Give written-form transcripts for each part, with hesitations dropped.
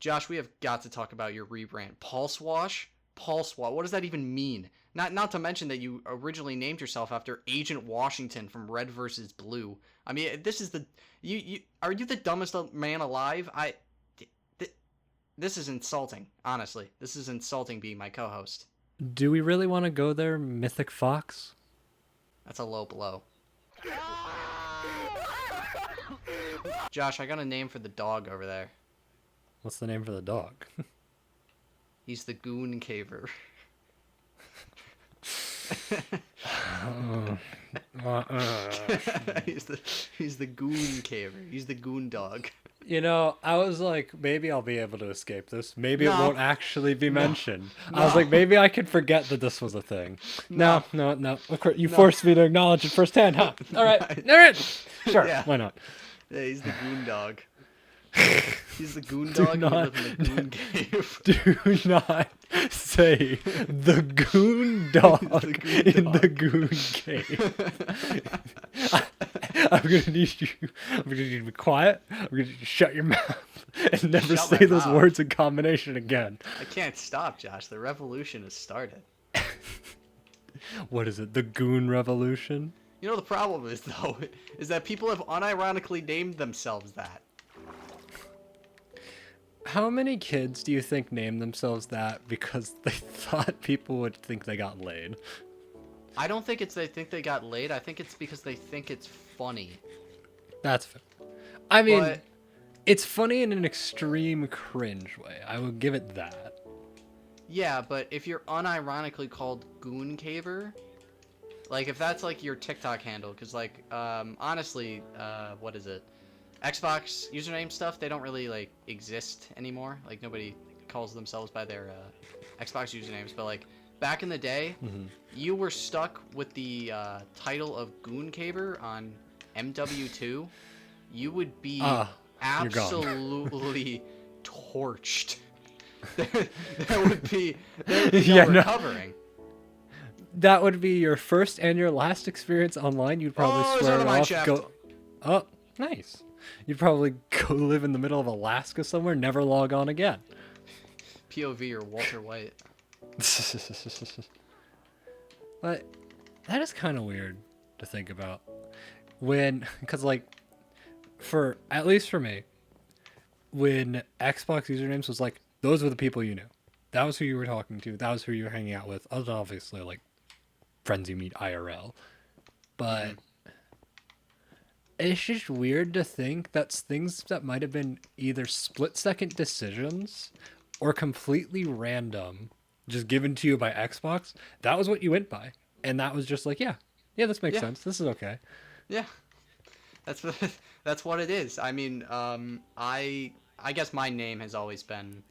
Josh, we have got to talk about your rebrand. Pulse Wash? Pulse Wash. What does that even mean? Not to mention that you originally named yourself after Agent Washington from Red versus Blue. I mean, this is the you are you the dumbest man alive? This is insulting, honestly. This is insulting being my co-host. Do we really want to go there, Mythic Fox? That's a low blow. Josh, I got a name for the dog over there. What's the name for the dog? He's the Goon Caver. he's the Goon Caver. He's the Goon Dog. You know, I was like, maybe I'll be able to escape this. Maybe it won't actually be mentioned. I was like, maybe I could forget that this was a thing. No. Of course, you forced me to acknowledge it firsthand, huh? All right. Sure, Yeah. Why not? Yeah, he's the Goon Dog. He's the Goon Dog. not- He lives in the Goon Cave. Do not say the Goon Dog in the Goon Cave. I'm gonna need you to be quiet. I'm gonna need you to shut your mouth and never Shut say my those mouth. words in combination again. I can't stop, Josh. The revolution has started. What is it? The Goon Revolution? You know the problem is though, is that people have unironically named themselves that. How many kids do you think name themselves that because they thought people would think they got laid? I don't think it's they think they got laid. I think it's because they think it's funny. That's fair. I mean, But it's funny in an extreme cringe way. I would give it that. yeah, but if you're unironically called Goon Caver, like if that's like your TikTok handle, because like honestly, what is it? Xbox username stuff, they don't really like exist anymore. Like nobody calls themselves by their Xbox usernames, but like back in the day, you were stuck with the title of Goon Caver on MW2, you would be You're gone. absolutely torched. There would be no Yeah, no. recovering. That would be your first and your last experience online. You'd probably Oh, there's swear another it mine off. shaft. Go. Oh, nice. You'd probably go live in the middle of Alaska somewhere, never log on again. POV or Walter White. But that is kind of weird to think about. Because like, at least for me, when Xbox usernames was like, those were the people you knew. That was who you were talking to. That was who you were hanging out with. Other than obviously like friends you meet IRL. But it's just weird to think that's things that might have been either split-second decisions or completely random, just given to you by Xbox. That was what you went by. And that was just like, yeah, this makes sense. This is okay. Yeah, that's what it is. I mean, I guess my name has always been.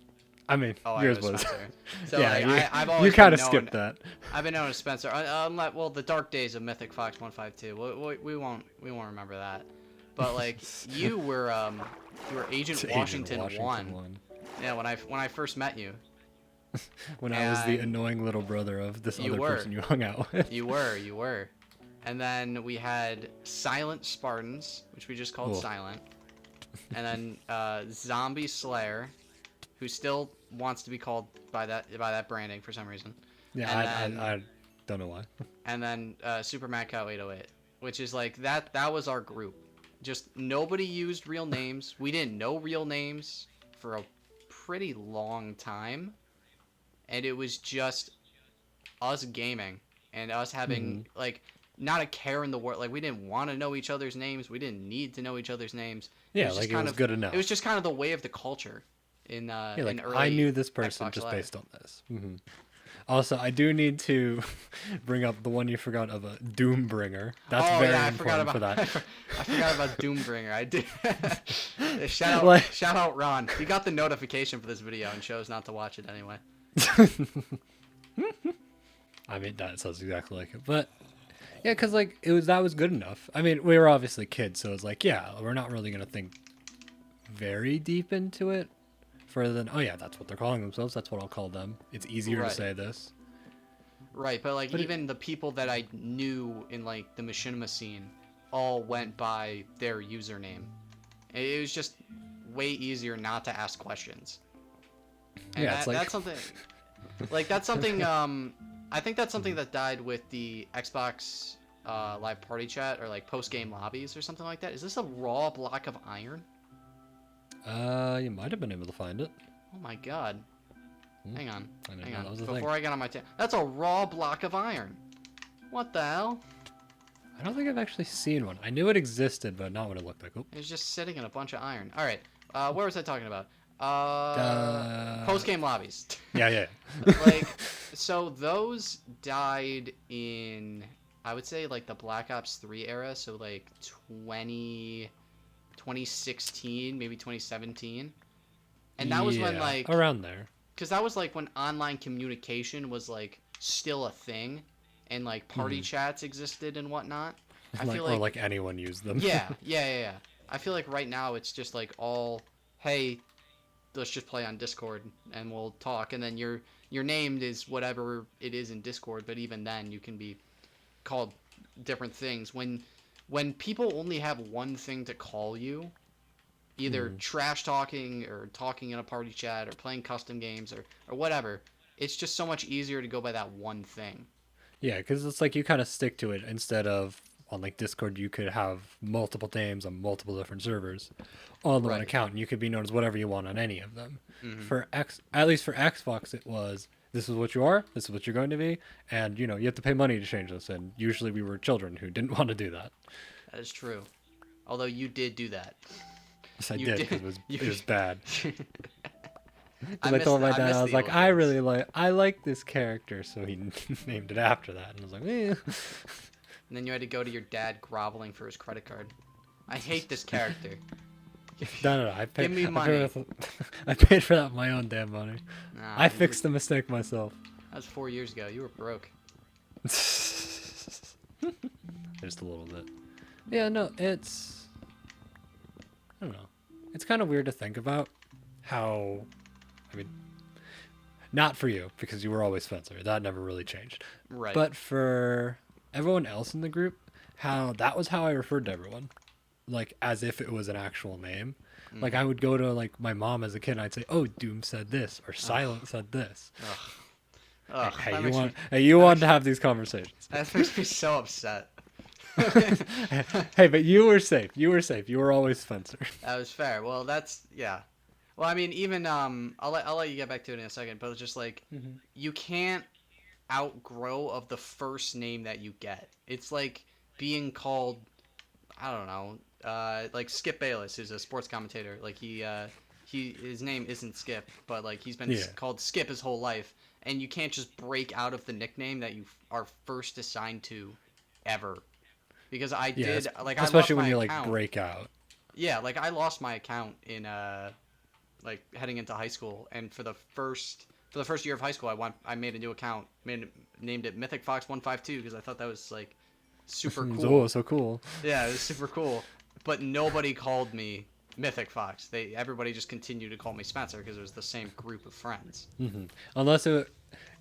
I mean, Oh, yours I was was. Spencer. So Yeah, like, I've always you kind of been known- skipped that. I've been known as Spencer. Well, the dark days of Mythic Fox 152. We won't remember that. But like you were Agent Agent Washington, Washington 1. Yeah, when I first met you. When I was the And annoying little brother of this you other were. person you hung out with. You were. And then we had Silent Spartans, which we just called Cool. Silent. And then Zombie Slayer, who still wants to be called by that branding for some reason. Yeah, And I don't know why. And then Super Mad Cow 808, which is like that was our group. Just nobody used real names. We didn't know real names for a pretty long time. And it was just us gaming and us having like not a care in the world. Like we didn't want to know each other's names. We didn't need to know each other's names. Yeah, just like it kind was of good enough. It was just kind of the way of the culture in Yeah, like in early I knew this person Xbox just Live. based on this. Also, I do need to bring up the one you forgot of a Doombringer. That's very I important forgot about for that. I forgot about Doombringer. I did. Like- Shout out Ron. He got the notification for this video and chose not to watch it anyway. I mean, that sounds exactly like it. But yeah, because like that was good enough. I mean, we were obviously kids, so it's like, yeah, we're not really gonna think very deep into it. Further than, oh yeah, that's what they're calling themselves. That's what I'll call them. It's easier Right. to say this. Right, but like But even the people that I knew in like the machinima scene all went by their username. It was just way easier not to ask questions. And Yeah, it's like that's something. Like that's something. I think that's something that died with the Xbox Live Party Chat or like post game lobbies or something like that. Is this a raw block of iron? You might have been able to find it. Oh my god. Hang on. I didn't Hang know on. that was a Before thing. I get on my that's a raw block of iron. What the hell? I don't think I've actually seen one. I knew it existed, but not what it looked like. Oh. It's just sitting in a bunch of iron. All right. Where was I talking about? Post game lobbies. Yeah, yeah. Like, so those died in, I would say, like the Black Ops 3 era. So like 2016, maybe 2017. And that was when like around there. Because that was like when online communication was like still a thing, and like party chats existed and whatnot. I Like, feel or like like anyone used them. yeah. I feel like right now it's just like all, hey, let's just play on Discord and we'll talk, and then your name is whatever it is in Discord. But even then, you can be called different things. When people only have one thing to call you, either trash talking or talking in a party chat or playing custom games or whatever, it's just so much easier to go by that one thing. Yeah, because it's like you kind of stick to it instead of on like Discord you could have multiple names on multiple different servers on one account, and you could be known as whatever you want on any of them. For at least for Xbox, it was this is what you are, this is what you're going to be, and you know you have to pay money to change this. And usually we were children who didn't want to do that. That is true. Although you did do that. Yes, I You did did. because it was bad. I Because I told my dad, miss I was the like, old I days. really like this character, so he named it after that. And I was like, eh. And then you had to go to your dad groveling for his credit card. I hate this character. No. I paid, Give me money. I paid for that with my own damn money. Nah, I fixed the mistake myself. That was 4 years ago. You were broke. Just a little bit. Yeah, no, it's... I don't know. It's kind of weird to think about how... I mean, not for you, because you were always Spencer. That never really changed. Right. But for everyone else in the group, how that was how I referred to everyone. Like, as if it was an actual name. Like, I would go to, like, my mom as a kid, and I'd say, oh, Doom said this, or Silent said this. Ugh, Hey, you want to have these conversations. that makes me so upset. Hey, but you were safe. You were safe. You were always Spencer. That was fair. Well, that's yeah. Well, I mean, even I'll let you get back to it in a second, but it's just like you can't outgrow of the first name that you get. It's like being called, I don't know, like Skip Bayless, who's a sports commentator. Like his name isn't Skip, but like he's been called Skip his whole life, and you can't just break out of the nickname that you are first assigned to, ever. Because I did, like, especially I lost when my you account. like break out. Yeah, like I lost my account in like heading into high school, and for the first year of high school, I made a new account, named it Mythic Fox 152 because I thought that was like super cool. Oh, so cool. Yeah, it was super cool. But nobody called me Mythic Fox. Everybody just continued to call me Spencer because it was the same group of friends. Unless it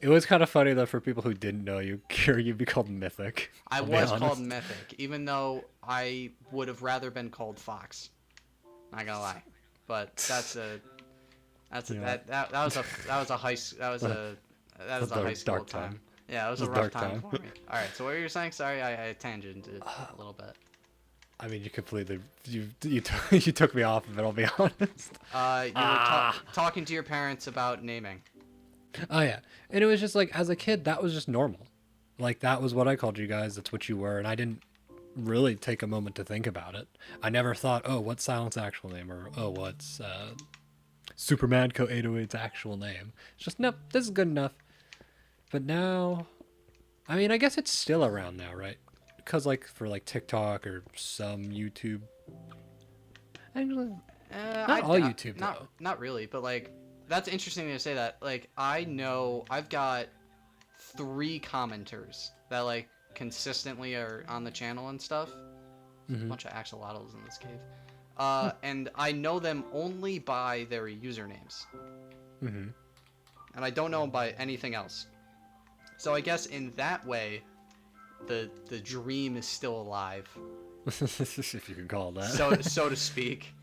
was kind of funny though for people who didn't know you, you'd be called Mythic. I was called Mythic, even though I would have rather been called Fox. Not gonna lie, but that was a high school time. Yeah, it was a rough time for me. All right, so what were you saying? Sorry, I tangented a little bit. I mean, you completely you took me off of it. I'll be honest. You were talking to your parents about naming. Oh yeah, and it was just like as a kid that was just normal, like that was what I called you guys. That's what you were, and I didn't really take a moment to think about it. I never thought, oh, what's Silent's actual name, or oh, what's Superman Co 808's actual name. It's just nope, this is good enough. But now, I mean, I guess it's still around now, right? Because like for like TikTok or some YouTube. Actually, not all YouTube though. Not really, but like. That's interesting to say that. Like, I know I've got 3 commenters that, like, consistently are on the channel and stuff. There's a bunch of axolotls in this cave. And I know them only by their usernames. And I don't know them by anything else. So I guess in that way, the dream is still alive. If you can call it that. so to speak.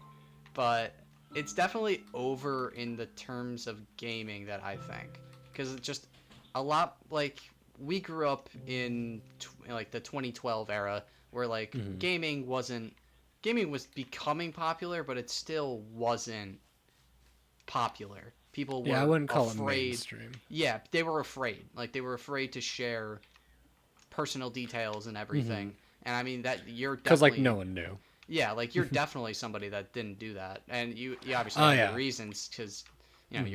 But... it's definitely over in the terms of gaming that I think, because it's just a lot like we grew up in like the 2012 era where like gaming was becoming popular, but it still wasn't popular. People Yeah, I were wouldn't call it afraid. mainstream. Yeah, they were afraid. Like they were afraid to share personal details and Mm-hmm. everything. And I mean that you're Because like no definitely one knew. yeah, like you're definitely somebody that didn't do that, and you obviously Oh have your yeah. reasons because you know Mhm.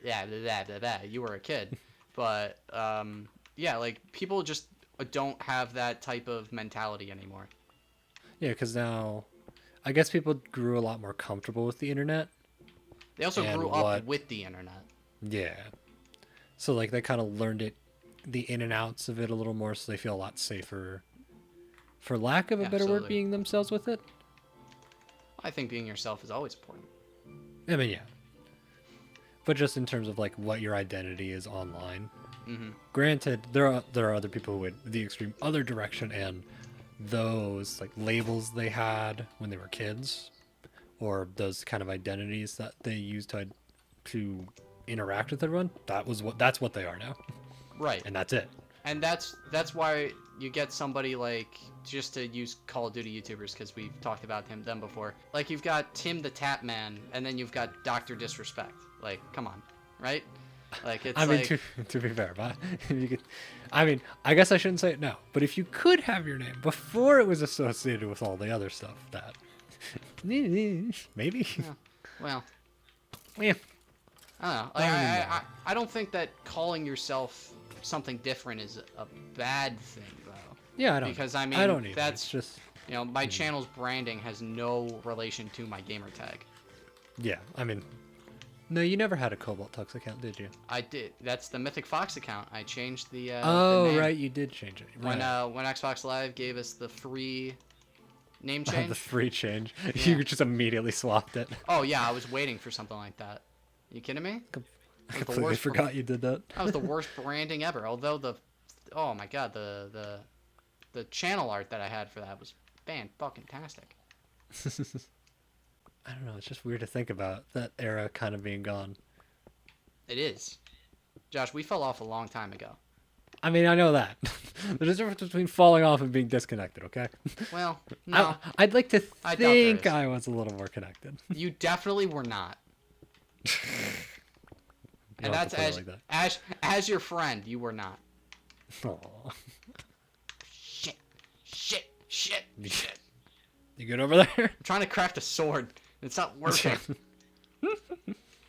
yeah you were a kid, but yeah, like people just don't have that type of mentality anymore. Yeah, because now I guess people grew a lot more comfortable with the internet They also grew and up what. with the internet. Yeah. So like they kind of learned it, the in and outs of it a little more, so they feel a lot safer, for lack of a better word, Absolutely. being themselves with it. I think being yourself is always important. I mean, yeah. But just in terms of like what your identity is online. Hmm. Granted, there are other people who went the extreme other direction, and those like labels they had when they were kids, or those kind of identities that they used to interact with everyone. That's what they are now, Right. and that's it. And that's why you get somebody like, just to use Call of Duty YouTubers because we've talked about them before. Like you've got Tim the Tap Man, and then you've got Doctor Disrespect. Like, come on, right? Like it's I mean, like to be fair, but you could, I mean, I guess I shouldn't say it now. But if you could have your name before it was associated with all the other stuff, that maybe, yeah, well, yeah, I don't know. not anymore. I don't think that calling yourself something different is a bad thing though. Yeah, I don't. Because I I don't mean either. that's It's just, you know my channel's branding has no relation to my gamer tag. yeah. I mean, no, you never had a Cobalt Tux account, did you? I did. That's the Mythic Fox account. I changed the Oh, name. right, you did change it. Right. When Xbox Live gave us the free name The change. free change. Yeah. You just immediately swapped it. Oh yeah, I was waiting for something like that. You kidding me? I That was the completely worst forgot you did that. That was the worst branding ever. Although oh my god, the channel art that I had for that was fan-fucking-tastic. I don't know. It's just weird to think about that era kind of being gone. It is. Josh, we fell off a long time ago. I mean, I know that. There's a difference between falling off and being disconnected, okay? Well, no. I'd like to I doubt there think is. I was a little more connected. You definitely were not. You And don't have that's to put it like as your friend, you were not. that. Aw. Shit. You good over there? I'm trying to craft a sword. It's not working.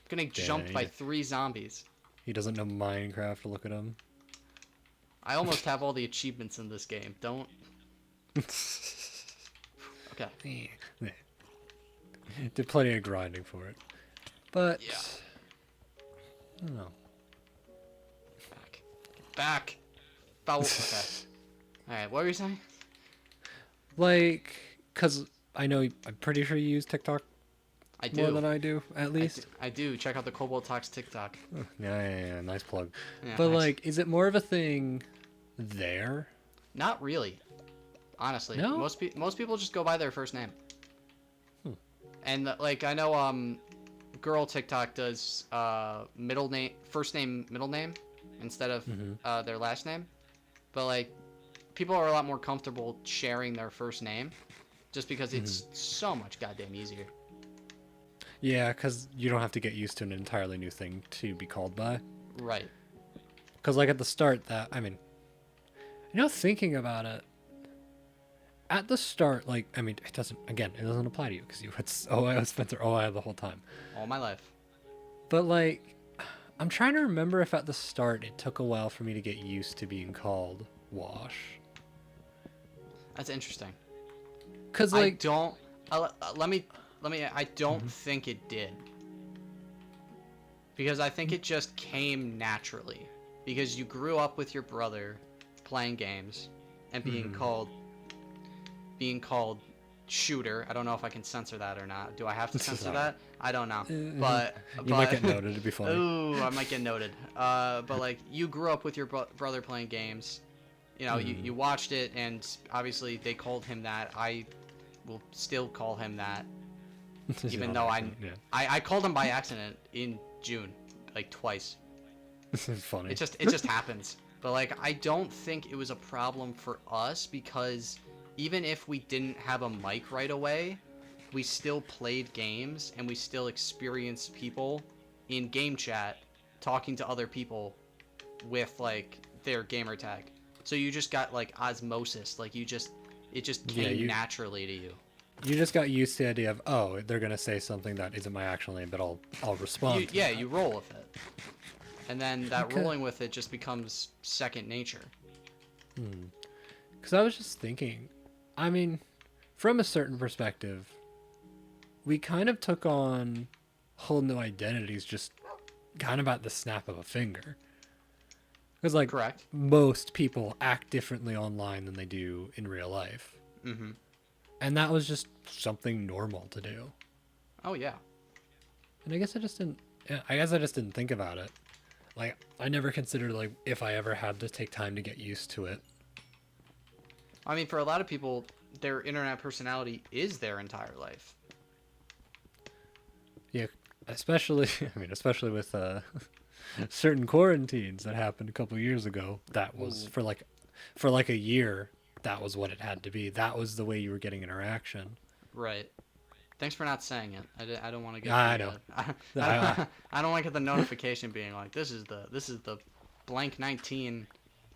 Getting jumped by 3 zombies. He doesn't know Minecraft. Look at him. I almost have all the achievements in this game. Don't. Okay. Did plenty of grinding for it. But, Yeah. I don't know. Back. Foul. Okay. Alright, what were you saying? Like, because I know, I'm pretty sure you use TikTok I do. more than I do, at least. I do. Check out the Cobalt Talks TikTok. Yeah, nice plug. Yeah, But, nice. like, is it more of a thing there? Not really. Honestly. No? Most people just go by their first name. Hmm. And, like, I know, girl TikTok does, middle name, first name, middle name, instead of, Mhm. their last name. But, like, people are a lot more comfortable sharing their first name just because it's so much goddamn easier. Yeah, because you don't have to get used to an entirely new thing to be called by. Right. Because, like, at the start, thinking about it, at the start, like, I mean, it doesn't apply to you because you had Spencer OI the whole time. All my life. But, like, I'm trying to remember if at the start it took a while for me to get used to being called Wash. That's interesting. Because, I like, don't. I don't think it did. Because I think it just came naturally. Because you grew up with your brother playing games and being called shooter. I don't know if I can censor that or not. Do I have to censor that? I don't know. But you might get noted. It'd be funny. Ooh, I might get noted. But like you grew up with your brother playing games. You know, you watched it, and obviously they called him that. I will still call him that. even though I called him by accident in June, like twice. This is funny. It just happens. But like, I don't think it was a problem for us because even if we didn't have a mic right away, we still played games and we still experienced people in game chat talking to other people with like their gamer tag. So you just got like osmosis, like it just came naturally to you. You just got used to the idea of, oh, they're gonna say something that isn't my actual name, but I'll respond. Yeah, you roll with it, and then that rolling with it just becomes second nature. Because I was just thinking, I mean, from a certain perspective, we kind of took on whole new identities just kind of at the snap of a finger. Because like, correct, most people act differently online than they do in real life. Mm-hmm. And that was just something normal to do. Oh yeah. And I guess I just didn't think about it. Like, I never considered like if I ever had to take time to get used to it. I mean, for a lot of people, their internet personality is their entire life. Yeah, especially with certain quarantines that happened a couple years ago. That was for like a year. That was what it had to be. That was the way you were getting interaction. Right. Thanks for not saying it. I don't want to get. I know. I don't want to get the notification being like, this is the blank 19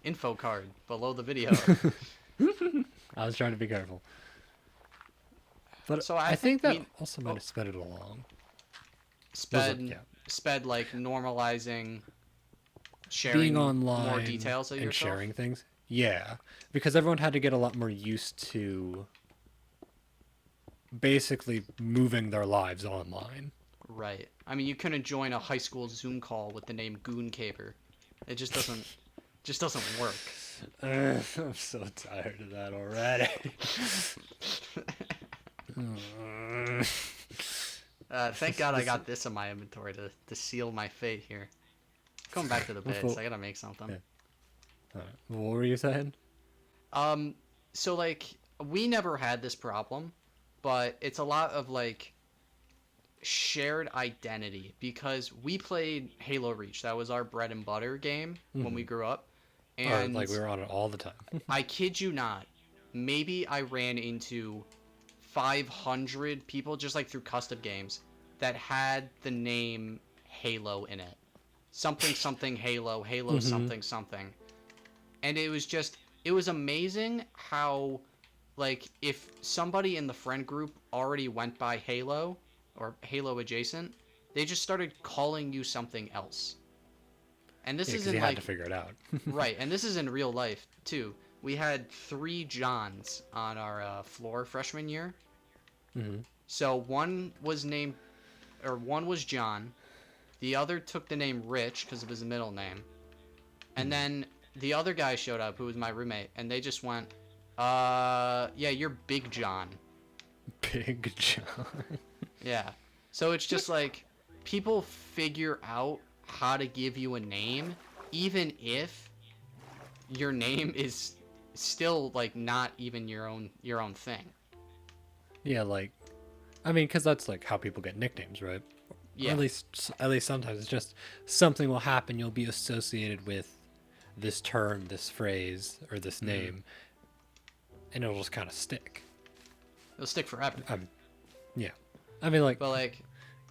info card below the video. I was trying to be careful. But so I think that also might have sped it along. Sped like normalizing sharing being online more details of and yourself. sharing things. Yeah, because everyone had to get a lot more used to basically moving their lives online. Right. I mean, you couldn't join a high school Zoom call with the name Goon Caper. It just doesn't work. I'm so tired of that already. Thank God I got this in my inventory to seal my fate here. Going back to the bits, I gotta make something. Yeah. What were you saying? So like, we never had this problem, but it's a lot of like shared identity because we played Halo Reach. That was our bread and butter game when we grew up. And like we were on it all the time. I kid you not, maybe I ran into 500 people just like through custom games that had the name Halo in it. Something Halo, something something. And it was amazing how, like, if somebody in the friend group already went by Halo or Halo adjacent, they just started calling you something else. And this isn't you like had to figure it out. right, and this is in real life too. We had 3 Johns on our floor freshman year. Mm-hmm. So one was John, the other took the name Rich because of his middle name, and then the other guy showed up who was my roommate, and they just went, yeah, you're Big John. Big John. Yeah. So it's just like people figure out how to give you a name, even if your name is still like not even your own thing. Yeah, like, I mean, because that's like how people get nicknames, right? Yeah. Or at least sometimes it's just something will happen. You'll be associated with this term, this phrase, or this name, and it'll just kind of stick. It'll stick forever. Yeah. I mean, like, but like,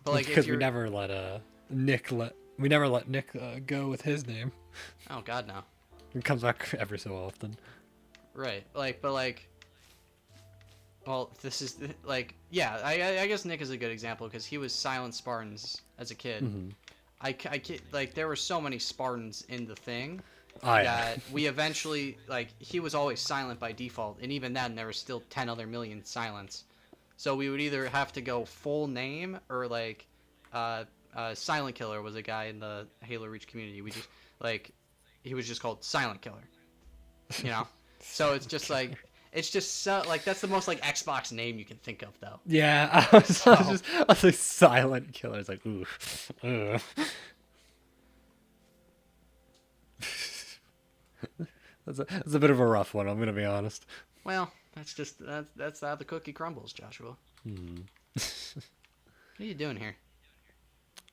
because we never let Nick go with his name. Oh God, no. It comes back every so often. Right. Well, this is like, yeah. I guess Nick is a good example because he was Silent Spartans as a kid. Mm-hmm. Like there were so many Spartans in the thing that we eventually like he was always silent by default, and even then there was still 10 other million silents. So we would either have to go full name or like Silent Killer was a guy in the Halo Reach community. We just like he was just called Silent Killer, you know. So it's just like so like that's the most like Xbox name you can think of though. Yeah, I was like Silent Killer. It's like ooh. That's a bit of a rough one. I'm gonna be honest. Well, that's how the cookie crumbles, Joshua. What are you doing here?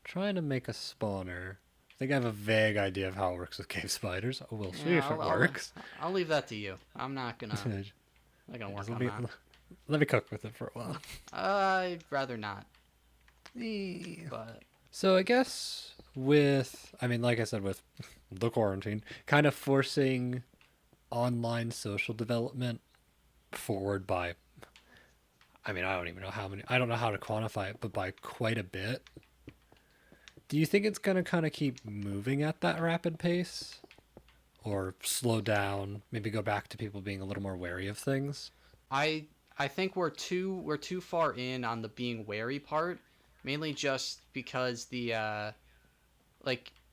Trying to make a spawner. I think I have a vague idea of how it works with cave spiders. We'll see Yeah, if it works. I'll leave that to you. I'm not gonna work on that. Let me cook with it for a while. I'd rather not. But So I guess like I said, with the quarantine, kind of forcing online social development forward by, I don't even know how many, I don't know how to quantify it, but by quite a bit. Do you think it's going to kind of keep moving at that rapid pace? Or slow down, maybe go back to people being a little more wary of things? I think we're too far in on the being wary part, mainly just because the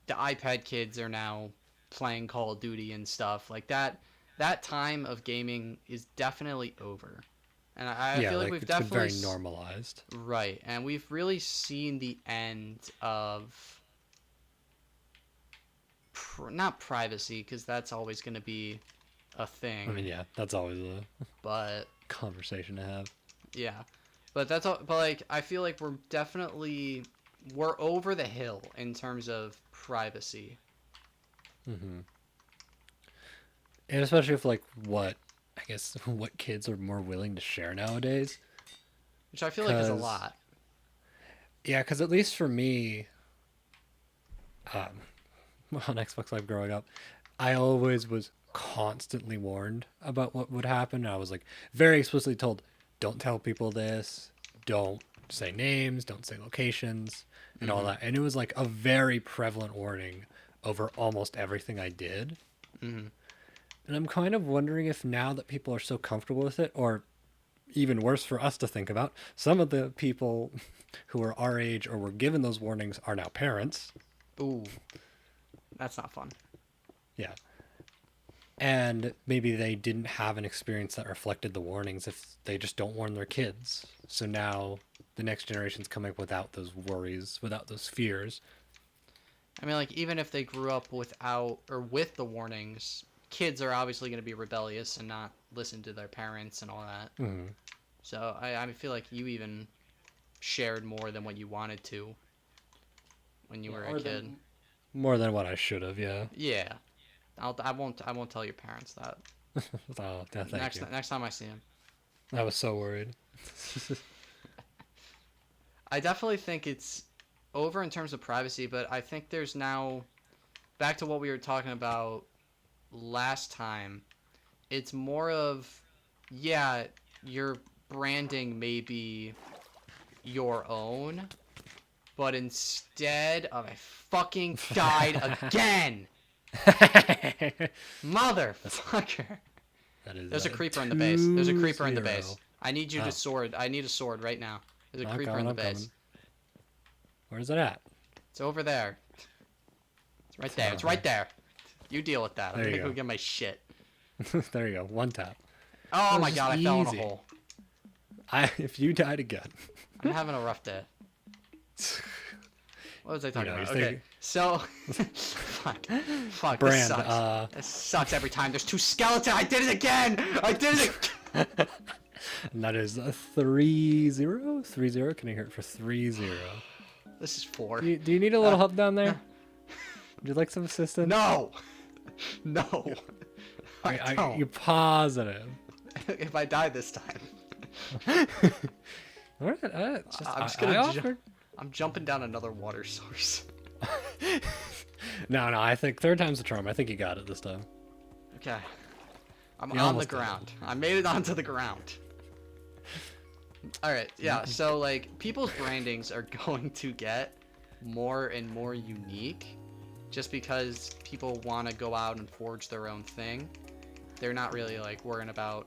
iPad kids are now playing Call of Duty and stuff like that. That time of gaming is definitely over, and I feel like we've it's definitely been very normalized. Right, and we've really seen the end of not privacy, because that's always going to be a thing. I mean, yeah, that's always a but conversation to have. yeah, but that's all. But like, I feel like we're over the hill in terms of privacy. Mm-hmm. And especially if what kids are more willing to share nowadays. Which I feel like is a lot. Yeah, because at least for me, on Xbox Live growing up, I always was constantly warned about what would happen. I was like very explicitly told, don't tell people this, don't say names, don't say locations, and all that. And it was like a very prevalent warning over almost everything I did. Mm-hmm. And I'm kind of wondering if now that people are so comfortable with it, or even worse for us to think about, some of the people who are our age or were given those warnings are now parents. Ooh, that's not fun. Yeah. And maybe they didn't have an experience that reflected the warnings if they just don't warn their kids. So now the next generation's coming up without those worries, without those fears. I mean, like, even if they grew up without or with the warnings, kids are obviously going to be rebellious and not listen to their parents and all that. Mm-hmm. So I feel like you even shared more than what you wanted to when you were a kid. More than what I should have, yeah. Yeah, I won't tell your parents that. Oh, thank you. Next time I see him. I was so worried. I definitely think it's over in terms of privacy, but I think there's now, back to what we were talking about last time, it's more of, yeah, your branding may be your own, but instead of I fucking died again. Motherfucker. There's a creeper in the base. There's a creeper in the base. I need you to sword. I need a sword right now. There's a creeper in the base. Coming. Where's it at? It's over there. It's right there. It's right there. You deal with that. I'm gonna go get my shit. There you go. One tap. Oh my god, I fell in a hole. If you died again. I'm having a rough day. What was I talking about? Okay, thinking... so... Fuck, Brand, this sucks. This sucks every time. There's two skeletons. I did it again! I did it again! And that is a 3-0? 3-0? Can I hear it for 3-0? This is 4. Do you need a little help down there? Would you like some assistance? No! No! You're positive. If I die this time. All right, I'm jumping down another water source. No, I think third time's the charm. I think you got it this time. Okay. I'm on the ground. I made it onto the ground. Alright, yeah, so, like, people's brandings are going to get more and more unique just because people want to go out and forge their own thing. They're not really, like, worrying about...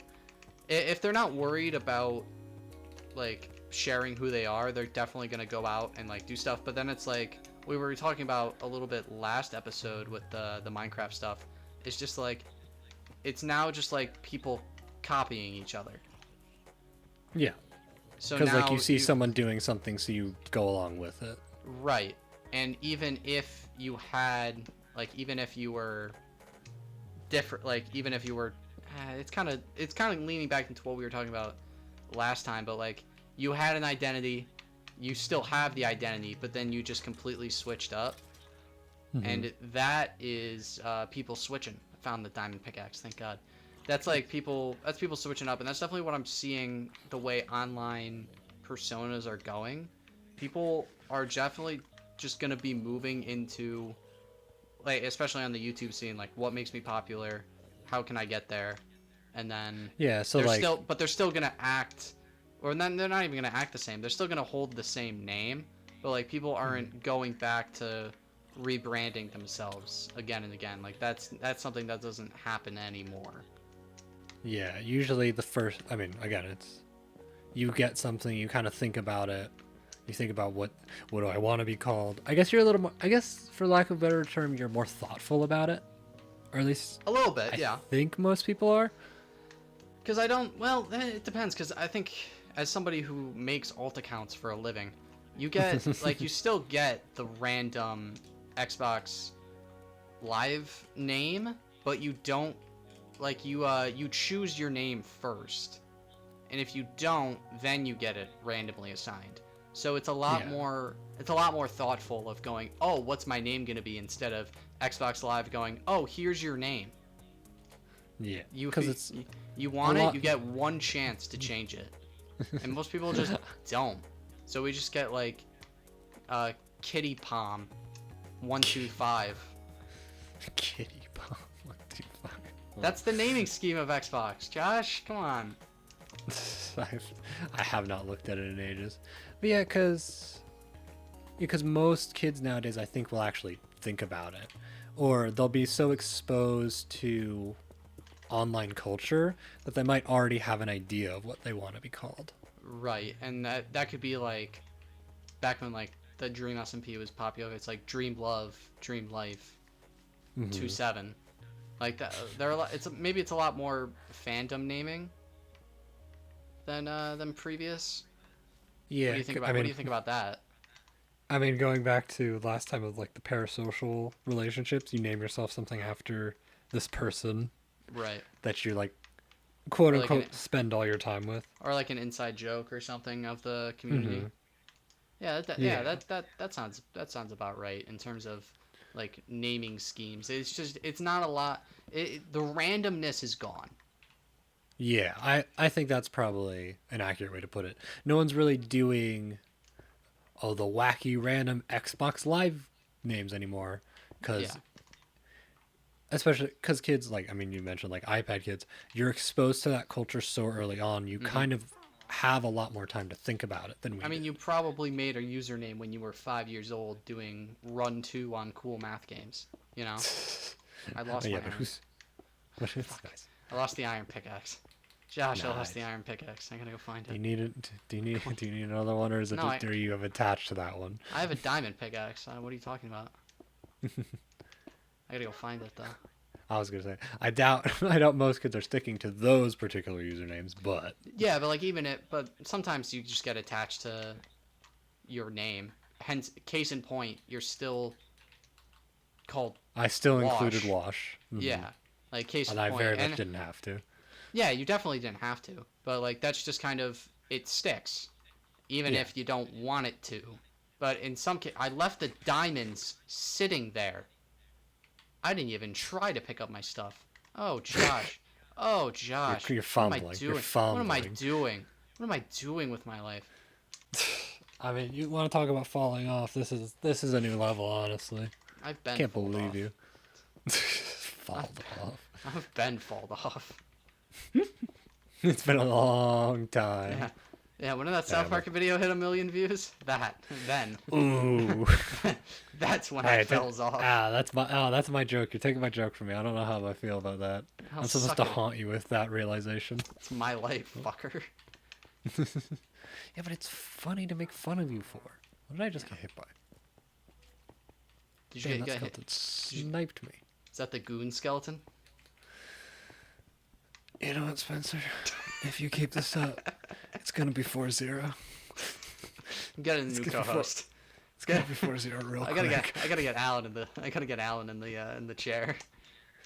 If they're not worried about, like, sharing who they are, they're definitely going to go out and, like, do stuff. But then it's like, we were talking about a little bit last episode with the Minecraft stuff. It's just, like, it's now just, like, people copying each other. Yeah. So because, like, you see someone doing something, so you go along with it. Right. And even if you had, like, even if you were different, like, even if you were, it's kind of leaning back into what we were talking about last time, but, like, you had an identity, you still have the identity, but then you just completely switched up. Mhm. And that is people switching. I found the diamond pickaxe, thank God. That's like people switching up, and that's definitely what I'm seeing the way online personas are going. People are definitely just gonna be moving into, like, especially on the YouTube scene, like, what makes me popular, how can I get there, and then Yeah, so like they're still gonna act, or then they're not even gonna act the same. They're still gonna hold the same name, but like people aren't going back to rebranding themselves again and again. Like that's something that doesn't happen anymore. yeah, usually the first, I mean, again, it's you get something, you kind of think about it. You think about what do I want to be called? I guess you're a little more, I guess for lack of a better term, you're more thoughtful about it. Or at least A little bit, I yeah. think most people are. Because I don't, well, it depends, because I think as somebody who makes alt accounts for a living, you get, like, you still get the random Xbox Live name, but you don't, like, you choose your name first. And if you don't, then you get it randomly assigned. So it's a lot more, thoughtful of going, oh, what's my name going to be, instead of Xbox Live going, oh, here's your name. Yeah, Because you want it, you get one chance to change it, and most people just don't. So we just get like, Kitty Palm, 125. Kitty Palm 125. That's the naming scheme of Xbox. Josh, come on. I have not looked at it in ages, but yeah, because most kids nowadays, I think, will actually think about it, or they'll be so exposed to online culture that they might already have an idea of what they want to be called. Right, and that could be like back when like the Dream SMP was popular. It's like Dream Love, Dream Life, 27. Like that, there are a lot. Maybe it's a lot more fandom naming than previous. Yeah, What do you think about? What do you think about that? I mean, going back to last time with like the parasocial relationships, you name yourself something after this person, Right. that you like, quote Or unquote, spend all your time with, or like an inside joke or something of the community. Yeah, that sounds about right in terms of like naming schemes. It's not a lot. The randomness is gone. Yeah, I think that's probably an accurate way to put it. No one's really doing, oh, the wacky random Xbox Live names anymore, because Yeah. especially because kids, like, I mean, you mentioned like iPad kids, you're exposed to that culture so early on, you kind of have a lot more time to think about it than we I mean, did. you probably made a username when you were 5 years old doing Run 2 on cool math games. You know, I lost my iron. But it's nice. I lost the iron pickaxe. Josh, I lost Nice. the iron pickaxe. I gotta go find Do you it. need it? Do you need another one, or is it No, just, or you have attached to that one? I have a diamond pickaxe. What are you talking about? I gotta go find it though. I was gonna say, I doubt most kids are sticking to those particular usernames, but Yeah, but like but sometimes you just get attached to your name. Hence, case in point, you're still called I still Wash. included Wash. Mhm. Yeah. Like case And in I point. very And much didn't have to. yeah, you definitely didn't have to. But like that's just kind of it sticks. Even Yeah. if you don't want it to. But in some case, I left the diamonds sitting there. I didn't even try to pick up my stuff. Oh, Josh. Oh, Josh. You're fumbling. What am I doing? You're fumbling. What am I doing? What am I doing with my life? I mean, you want to talk about falling off? This is a new level, honestly. I've been Can't falled believe off. you. Falled off. I've been falled off. It's been a long time. Yeah. Yeah, when that South Park video hit 1 million views, then. Ooh. That's when Hey, I fells off. that's my joke. You're taking my joke from me. I don't know how I feel about that. I'll I'm supposed suck to it. haunt you with that realization. It's my life, fucker. Yeah, but it's funny to make fun of you for. What did I just get hit by? Did you Damn, get that hit? skeleton sniped me. Is that the goon skeleton? You know what, Spencer? If you keep this up, it's gonna be 4-0. I'm getting a new gonna be co-host. It's gonna be 4-0 real I gotta get Alan in the chair.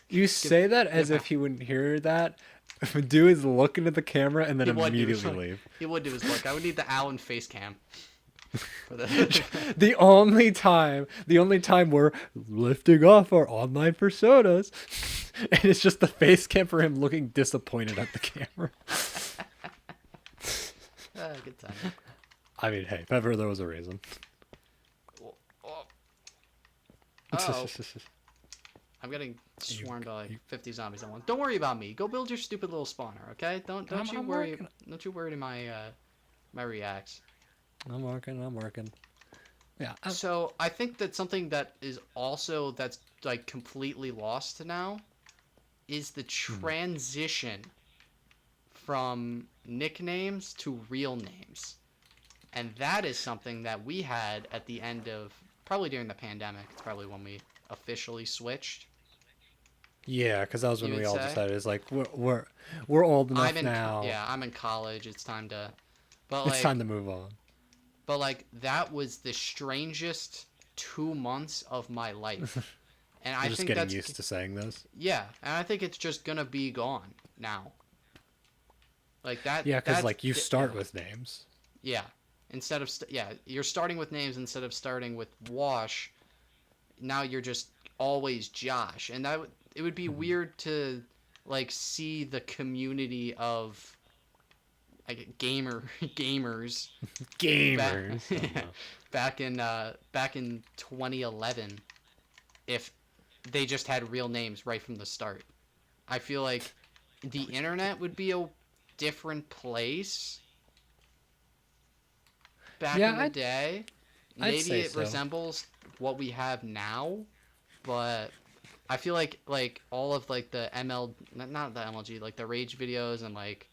You say that as if he wouldn't hear that. Dude is looking at the camera and then He would do immediately his- leave. He would do his look. I would need the Alan face cam. For the The only time we're lifting off our online personas, and it's just the face cam for him looking disappointed at the camera. good time. I mean, hey, if ever there was a reason. Oh. I'm getting swarmed by like 50 zombies at once. Don't worry about me. Go build your stupid little spawner, okay? Don't you worry. working. Don't you worry to my my reacts. I'm working. Yeah. So I think that something that is also that's like completely lost now is the transition from nicknames to real names. And that is something that we had at the end of probably during the pandemic. It's probably when we officially switched. Yeah, because that was when You we would all say? decided it's like we're old enough now. Yeah, I'm in college. It's time to but It's time to move on. but like that was the strangest 2 months of my life. And I I'm just think getting that's used to saying this. yeah, and I think it's just gonna be gone now. Like that. Yeah, because that's like you the- start yeah. with names. Yeah. Instead of you're starting with names instead of starting with Wash. Now you're just always Josh, and it would be weird to like see the community of like gamers Gamers. back in 2011 if they just had real names right from the start. I feel like the internet would be a different place back Yeah, in the I'd- day. I'd Maybe say it so. resembles what we have now, but I feel like all of like the not the MLG, like the rage videos and like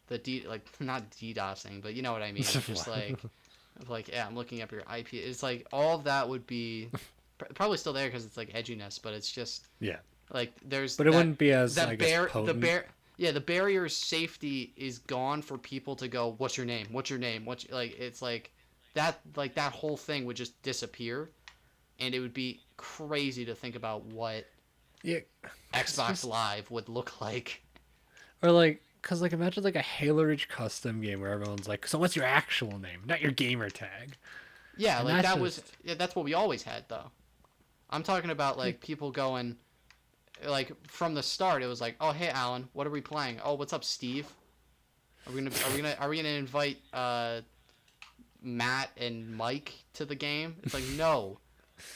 the like not DDoSing, but you know what I mean. It's just like yeah, I'm looking up your IP. It's like all of that would be probably still there because it's like edginess, but it's just Yeah. like there's But it wouldn't be as that I guess potent. the barrier of safety is gone for people to go, what's your name? What's your name? Like it's like that whole thing would just disappear, and it would be crazy to think about what Yeah. Xbox Live would look like. Or like, cause like imagine like a Halo Reach custom game where everyone's like, so what's your actual name, not your gamer tag? Yeah, And like that's that's what we always had though. I'm talking about like people going, like from the start it was like, oh hey Alan, what are we playing? Oh what's up Steve? Are we gonna invite Matt and Mike to the game? It's like no,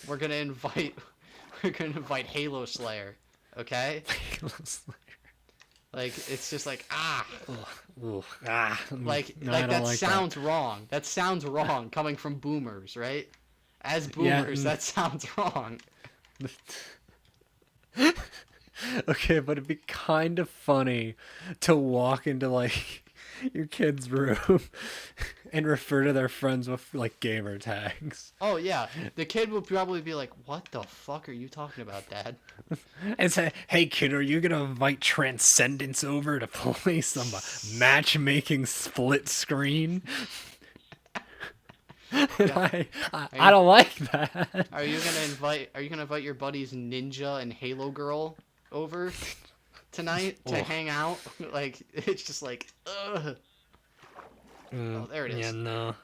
we're gonna invite Halo Slayer, okay? Like it's just like Ooh, like no, I like don't that like sounds wrong. That sounds wrong coming from boomers, right? As boomers, that sounds wrong. Okay, but it'd be kind of funny to walk into like your kid's room and refer to their friends with like gamer tags. Oh yeah, the kid would probably be like, "What the fuck are you talking about, Dad?" And say, "Hey kid, are you gonna invite Transcendence over to play some matchmaking split screen?" Yeah. I don't like that. Are you gonna invite your buddies Ninja and Halo Girl over tonight to hang out? Like it's just like, ugh. Oh, there it is. Yeah, no.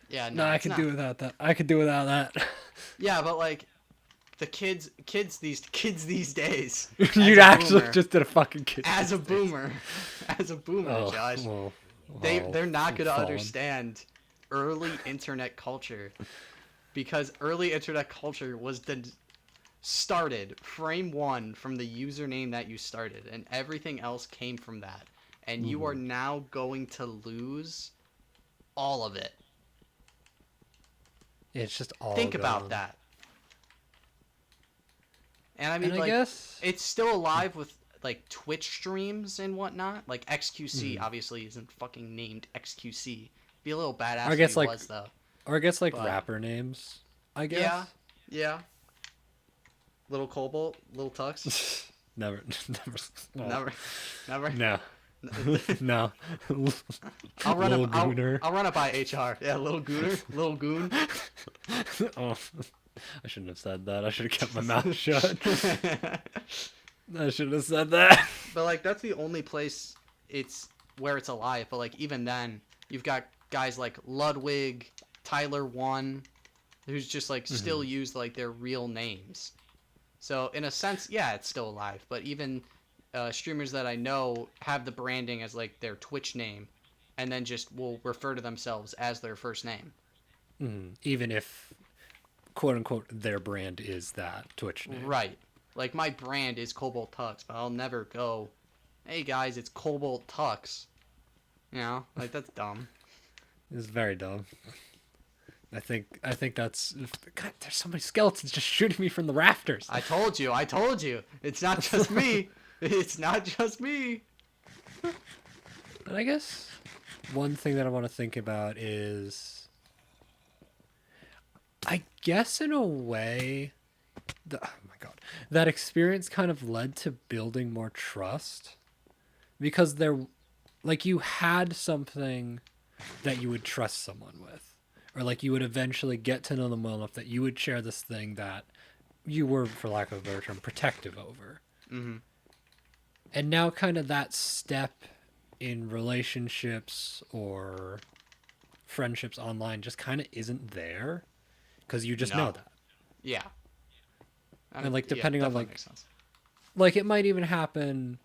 Yeah, No, I it's could not. do without that. I could do without that. Yeah, but like the kids these days. You'd as a actually boomer- just did a fucking kid. as a boomer, Josh. Well, They're not gonna fallen. understand early internet culture because early internet culture was started frame one from the username that you started, and everything else came from that, and you are now going to lose all of it. It's just all. Think gone. about that. And I mean, And I like, guess it's still alive with like Twitch streams and whatnot. Like XQC obviously isn't fucking named XQC. Be a little badass I if guess, he like, was though. or I guess like but- rapper names. I guess. Yeah, yeah. Little Cobalt, Little Tux. Never. Never. No. No. I'll run Lil it. I'll Gooner. run it by HR. Yeah, Little Gooner, Little Goon. Oh, I shouldn't have said that. I should have kept my mouth shut. I should have said that. But like, that's the only place it's where it's alive. But like, even then, you've got guys like Ludwig, Tyler1, who's just like still use like their real names. So in a sense, yeah, it's still alive. But even streamers that I know have the branding as like their Twitch name, and then just will refer to themselves as their first name. Even if, quote unquote, their brand is that Twitch name. Right. Like my brand is Cobalt Tux, but I'll never go, hey guys, it's Cobalt Tux. You know, like that's dumb. It's very dumb. I think that's, God, there's so many skeletons just shooting me from the rafters. I told you. It's not just me. It's not just me. But I guess one thing that I want to think about is, I guess in a way, oh my God, that experience kind of led to building more trust, because like you had something that you would trust someone with, or like you would eventually get to know them well enough that you would share this thing that you were, for lack of a better term, protective over. Mm-hmm. And now kind of that step in relationships or friendships online just kind of isn't there, because you just know that. Yeah. And like depending on like it might even happen,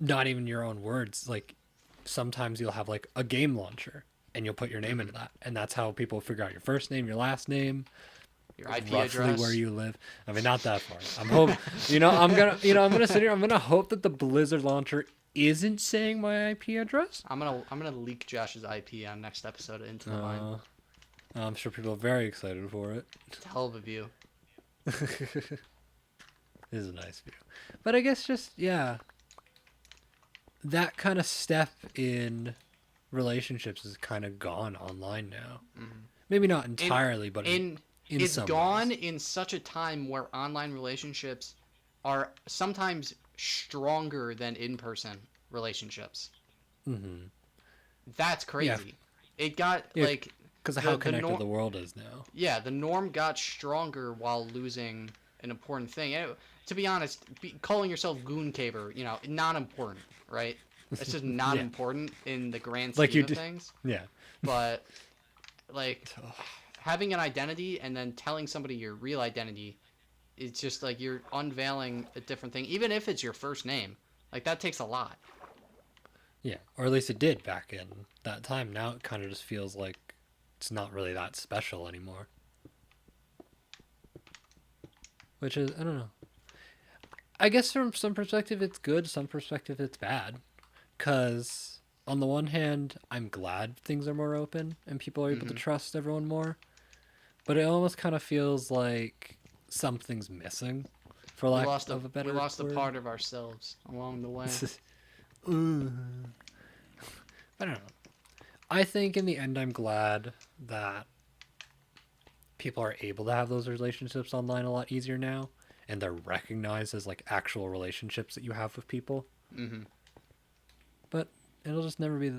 not even your own words, like sometimes you'll have like a game launcher and you'll put your name into that, and that's how people figure out your first name, your last name, your IP roughly address, where you live. I mean, not that far. I'm hoping, I'm gonna sit here. I'm gonna hope that the Blizzard launcher isn't saying my IP address. I'm gonna leak Josh's IP on next episode of Into the Line. I'm sure people are very excited for it. It's a hell of a view. It is a nice view. But I guess just, yeah, that kind of step in relationships is kind of gone online now. Mm-hmm. Maybe not entirely, but it's some gone ways. In such a time where online relationships are sometimes stronger than in-person relationships. Mm-hmm. That's crazy. Yeah. It got like because of how connected the world is now. Yeah, the norm got stronger while losing an important thing. And to be honest, calling yourself Goon Caver, not important, right? It's just not important in the grand scheme of things. Yeah. But like having an identity and then telling somebody your real identity, it's just like you're unveiling a different thing, even if it's your first name. Like that takes a lot. Yeah, or at least it did back in that time. Now it kind of just feels like it's not really that special anymore. Which is, I don't know. I guess from some perspective it's good, some perspective it's bad. Because on the one hand, I'm glad things are more open and people are able to trust everyone more. But it almost kind of feels like something's missing, for lack of a better word. We lost a part of ourselves along the way. I don't know. I think in the end, I'm glad that people are able to have those relationships online a lot easier now, and they're recognized as like actual relationships that you have with people. Mm-hmm. But it'll just never be.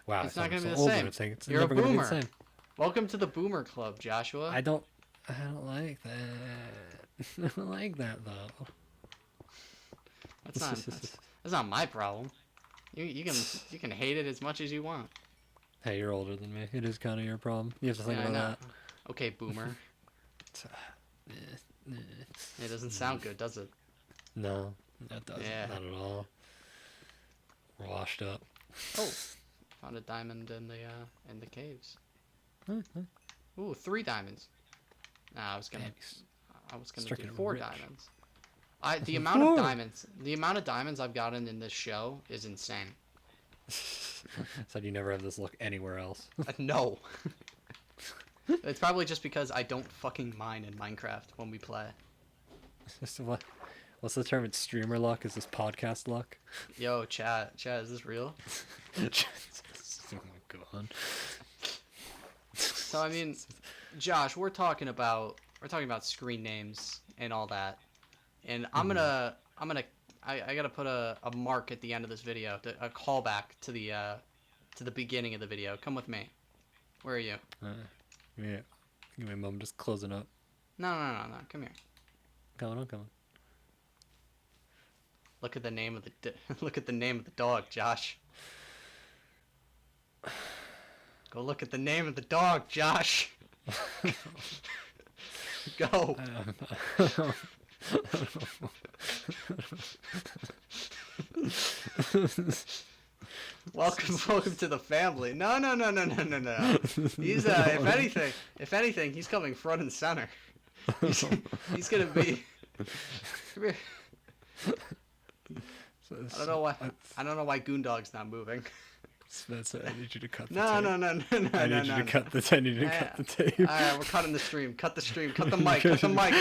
Wow, it's not gonna be the same. You're a boomer. Welcome to the boomer club, Joshua. I don't like that. I don't like that though. That's not my problem. You can hate it as much as you want. Hey, you're older than me. It is kind of your problem. You have to think about that. Okay, boomer. It doesn't sound good, does it? No, that doesn't. Yeah. Not at all. We're washed up. Oh, found a diamond in the caves. Ooh, 3 diamonds. Nah, I was gonna do 4 diamonds. The amount of diamonds I've gotten in this show is insane. Said you never have this look anywhere else. No. It's probably just because I don't fucking mine in Minecraft when we play. What's the term? It's streamer luck? Is this podcast luck? Yo, chat, is this real? Oh my god. So I mean, Josh, we're talking about screen names and all that, and I gotta put a mark at the end of this video, a callback to the beginning of the video. Come with me. Where are you? Yeah. Give me a moment, just closing up. No. Come here. Come on. Look at the name of the dog, Josh. Go look at the name of the dog, Josh. Go. Welcome to the family. No. He's if anything, he's coming front and center. He's gonna be. Come here. I don't know why Goondog's not moving. Spencer, I need you to cut the No. tape. I need you to cut the tape. Alright, we're cutting the stream. Cut the stream. Cut the mic. Cut the mic.